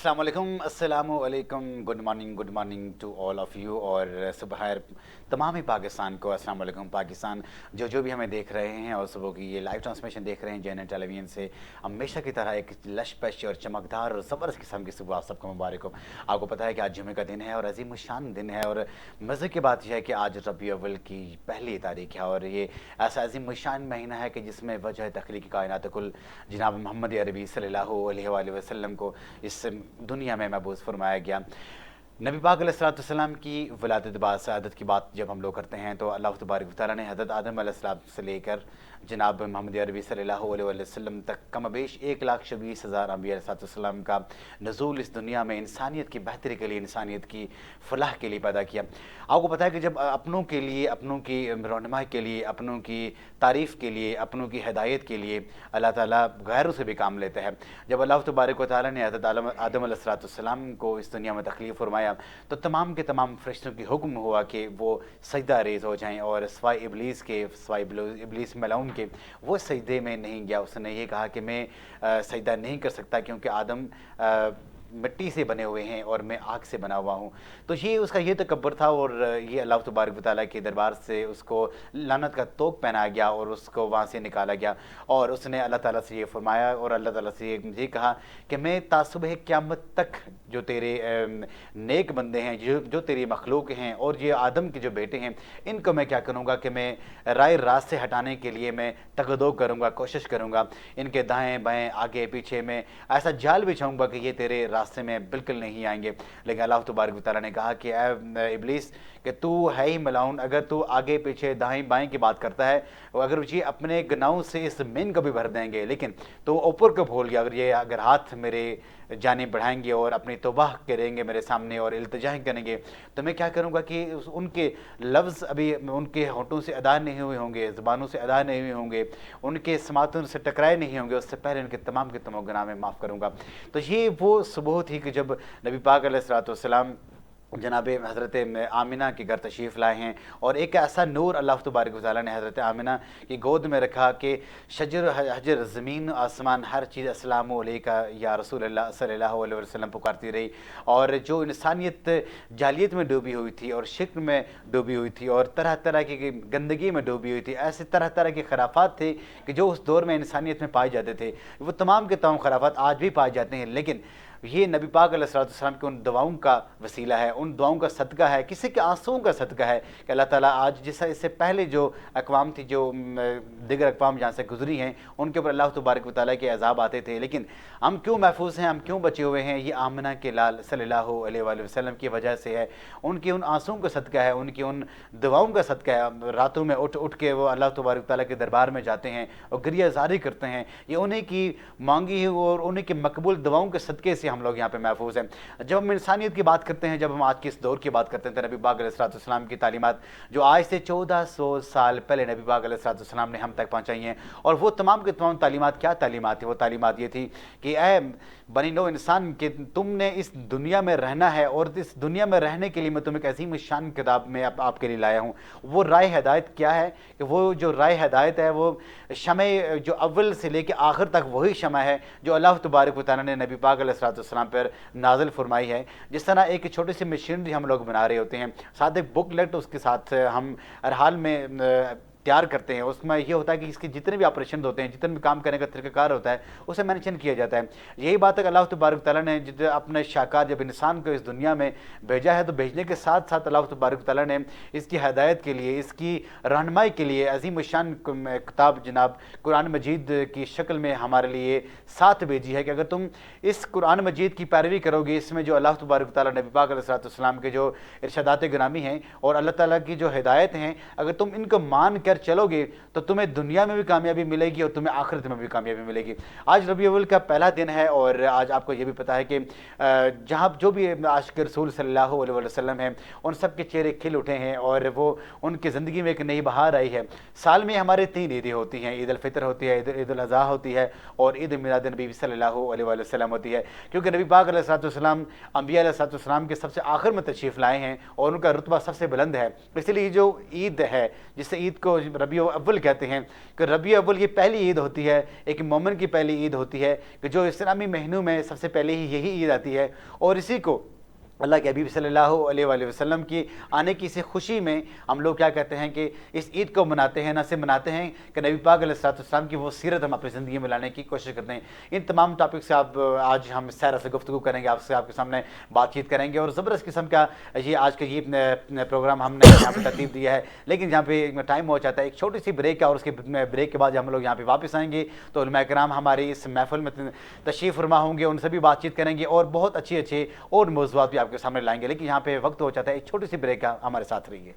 अस्सलाम वालेकुम, good morning to all of you और सुबह तमाम ही पाकिस्तान को अस्सलाम वालेकुम। पाकिस्तान जो भी हमें देख रहे हैं और सुबह की ये लाइव ट्रांसमिशन देख रहे हैं JNN टेलीविज़न से, हमेशा की तरह एक लशपश और चमकदार और ज़बरदस्त किस्म की सुबह आप सबको मुबारक हो। आपको पता है कि आज जुमे का दिन है और अजीम शान दिन है और मज़े की बात यह है कि आज रबी अव्वल की पहली तारीख है और ये ऐसा अजीम शान महीना है कि जिसमें वजह तख्लीक़ कायनात कुल जनाब मोहम्मद अरबी सल्लल्लाहु अलैहि वसल्लम को इस दुनिया में महबूस फरमाया गया। नबी पाक अलैहिस्सलाम की वलादत बाद सआदत की बात जब हम लोग करते हैं तो अल्लाह तबारक व तआला ने हज़रत आदम अलैहिस्सलाम से लेकर जनाब मोहम्मद अरबी सल्लल्लाहु अलैहि वसल्लम तक कमोबेश 1,26,000 अंबिया अलैहिस्सलाम का नज़ूल इस दुनिया में इंसानियत की बेहतरी के लिए, इंसानियत की फलाह के लिए पैदा किया। आपको पता है कि जब अपनों के लिए, अपनों की रहनुमाई के लिए, अपनों की तारीफ़ के लिए, अपनों की हिदायत के लिए अल्लाह ताला गैरों से भी काम लेता है। जब अल्लाह तबारक व तआला ने हज़रत आदम अलैहिस्सलाम को इस दुनिया में तख़लीक़ फरमाया तो तमाम के तमाम फरिश्तों की हुक्म हुआ कि वो सजदा रेज़ हो जाएं और सिवाय इब्लीस मलऊन के वो सजदे में नहीं गया। उसने ये कहा कि मैं सजदा नहीं कर सकता क्योंकि आदम मिट्टी से बने हुए हैं और मैं आग से बना हुआ हूँ। तो ये उसका ये तकब्बर था और ये अल्लाह तबारक व तआला के दरबार से उसको लानत का तोक पहनाया गया और उसको वहाँ से निकाला गया और उसने अल्लाह ताला से ये फरमाया और अल्लाह ताला से ये कहा कि मैं तासुबह क़यामत तक जो तेरे नेक बंदे हैं, जो तेरी मखलूक हैं और ये आदम के जो बेटे हैं, इनको मैं क्या करूँगा कि मैं राय रास्त से हटाने के लिए मैं तगदो करूँगा, कोशिश करूँगा। इनके दाएँ बाएँ आगे पीछे मैं ऐसा जाल बिछाऊँगा कि ये तेरे रास्ते में बिल्कुल नहीं आएंगे। लेकिन अल्लाह तबारक व तआला ने कहा कि ऐ इब्लीस कि तू है ही मलाउन, अगर तू आगे पीछे दाएं बाएं की बात करता है, अगर ये अपने गुनाहों से इस ज़मीन को भी भर देंगे, लेकिन तो ऊपर को भूल गया, अगर हाथ मेरे जाने बढ़ाएंगे और अपनी तौबा करेंगे मेरे सामने और इल्तिजा करेंगे तो मैं क्या करूँगा कि उनके लफ्ज़ अभी उनके होंठों से अदा नहीं हुए होंगे, ज़ुबानों से अदा नहीं हुए होंगे, उनके समातों से टकराए नहीं होंगे, उससे पहले उनके तमाम के तमाम गुनाह में माफ़ करूँगा। तो ये वो सुबह थी कि जब नबी पाक अलैहिस्सलाम जनाब हज़रत आमिना के घर तशरीफ़ लाए हैं और एक ऐसा नूर अल्लाह तबारक व तआला ने हज़रत आमिना की गोद में रखा कि शजर हजर ज़मीन आसमान हर चीज़ अस्सलामु अलैका या रसूलल्लाह सल्लल्लाहु अलैहि वसल्लम पुकारती रही। और जो इंसानियत जालियत में डूबी हुई थी और शिर्क में डूबी हुई थी और तरह तरह की गंदगी में डूबी हुई थी, ऐसे तरह तरह के खराफात थे कि जो उस दौर में इंसानियत में पाए जाते थे, वो तमाम के तमाम खराफात आज भी पाए जाते हैं। लेकिन ये नबी पाक अलैहिस्सलाम के उन दुआओं का वसीला है, उन दुआओं का सदका है, किसी के आंसुओं का सदका है कि अल्लाह ताला आज जैसा इससे पहले जो अक़वाम थी, जो दिगर अक़वाम जहाँ से गुजरी हैं, उनके ऊपर अल्लाह तबारक व तआला के अज़ाब आते थे, लेकिन हम क्यों महफूज हैं, हम क्यों बचे हुए हैं? ये आमिना के लाल सल्लल्लाहु अलैहि वसल्लम की वजह से है। उनके उन आंसुओं का सदका है, उनकी उन दुआओं का सदका है। रातों में उठ उठ के वो अल्लाह तबारक व तआला के दरबार में जाते हैं और गिरियाज़ारी करते हैं। ये उन्हीं की मांगी है और उन्हीं के मकबूल दुआओं के सदक़े से हम लोग यहाँ पे महफूज हैं। जब हम इंसानियत की बात करते हैं, जब हम आज के इस दौर की बात करते हैं तो नबी पाक अलैहिस्सलाम की तालीमात जो आज से 1400 साल पहले नबी पाक अलैहिस्सलाम ने हम तक पहुँचाई हैं, और वो तमाम के तमाम तालीमात क्या तालीमात थी? वो तालीमात ये थी कि ऐ बनी नो इंसान कि तुमने इस दुनिया में रहना है और इस दुनिया में रहने के लिए मैं तुम्हें एक अज़ीम शान किताब में आपके लिए लाया हूँ। वो राय हिदायत क्या है कि वो जो राय हिदायत है वो शमए जो अव्वल से लेकर आखिर तक वही शमअ है जो अल्लाह तबारक व तआला ने नबी पाक अलैहिस्सलाम पर नाज़िल फरमाई है। जिस तरह एक छोटी सी मशीनरी हम लोग बना रहे होते हैं, साथ एक बुकलेट उसके साथ हम हर हाल में तैयार करते हैं, उसमें ये होता है कि इसके जितने भी ऑपरेशन होते हैं, जितने भी काम करने का तरीक़ाकार होता है, उसे मेंशन किया जाता है। यही बात है कि अल्लाह तबारक तआला ने अपने शाकार जब इंसान को इस दुनिया में भेजा है तो भेजने के साथ साथ अल्लाह तबारक तआला ने इसकी हिदायत के लिए, इसकी रहनुमाई के लिए अज़ीम शान किताब जनाब कुरान मजीद की शक्ल में हमारे लिए साथ भेजी है कि अगर तुम इस कुरान मजीद की पैरवी करोगे, इसमें जो अल्लाह तबारक तआला नबी पाक अलैहिस्सलाम के जो इरशादात ग्रामी हैं और अल्लाह ताला की जो हिदायत हैं, अगर तुम इनको मान कर चलोगे तो तुम्हें दुनिया में भी कामयाबी मिलेगी और तुम्हें आखिरत में भी कामयाबी मिलेगी। आज रबी अव्वल का पहला दिन है और आज आपको ये भी पता है कि जहाँ जो भी आशिक रसूल सल्लल्लाहु अलैहि वसल्लम हैं, उन सब के चेहरे खिल उठे हैं और वो उनकी ज़िंदगी में एक नई बहार आई है। साल में हमारे 3 ईदें होती हैं, ईद अल फितर होती है, ईद उल अज़हा होती है और ईद मिलाद नबी सल्लल्लाहु अलैहि वसल्लम होती है। क्योंकि नबी पाक अलैहिस्सलाम अंबिया अलैहिस्सलाम के सबसे आखिर में तशरीफ़ लाए हैं और उनका रुतबा सबसे बुलंद है, इसलिए जो ईद है, जिससे ईद को रबीउल अव्वल कहते हैं कि रबीउल अव्वल ये पहली ईद होती है, एक मोमिन की पहली ईद होती है कि जो इस्लामी महीनों में सबसे पहले ही यही ईद आती है, और इसी को अल्लाह के हबीब सल्लल्लाहु अलैहि वसल्लम की आने की इसी खुशी में हम लोग क्या कहते हैं कि इस ईद को मनाते हैं। न सिर्फ मनाते हैं कि नबी पाक अलैहिस्सलाम की वो सीरत हम अपनी ज़िंदगी में लाने की कोशिश करते हैं। इन तमाम टॉपिक से आप आज हम सैर से गुफ्तगू करेंगे, आपके सामने बातचीत करेंगे, और ज़बरदस्त किस्म का ये आज का ये प्रोग्राम हमने यहाँ पर तरतीब दिया है। लेकिन यहाँ पे टाइम हो जाता है, एक छोटी सी ब्रेक है, और उसके ब्रेक के बाद हम लोग यहाँ पर वापस आएंगे तो उलमा किराम हमारी इस महफिल में तशरीफ़ फरमा होंगे, उनसे भी बातचीत करेंगे और बहुत अच्छे और मौज़ूआत भी आपके सामने लाएंगे। लेकिन यहाँ पे वक्त हो जाता है, एक छोटी सी ब्रेक का, हमारे साथ रहिए।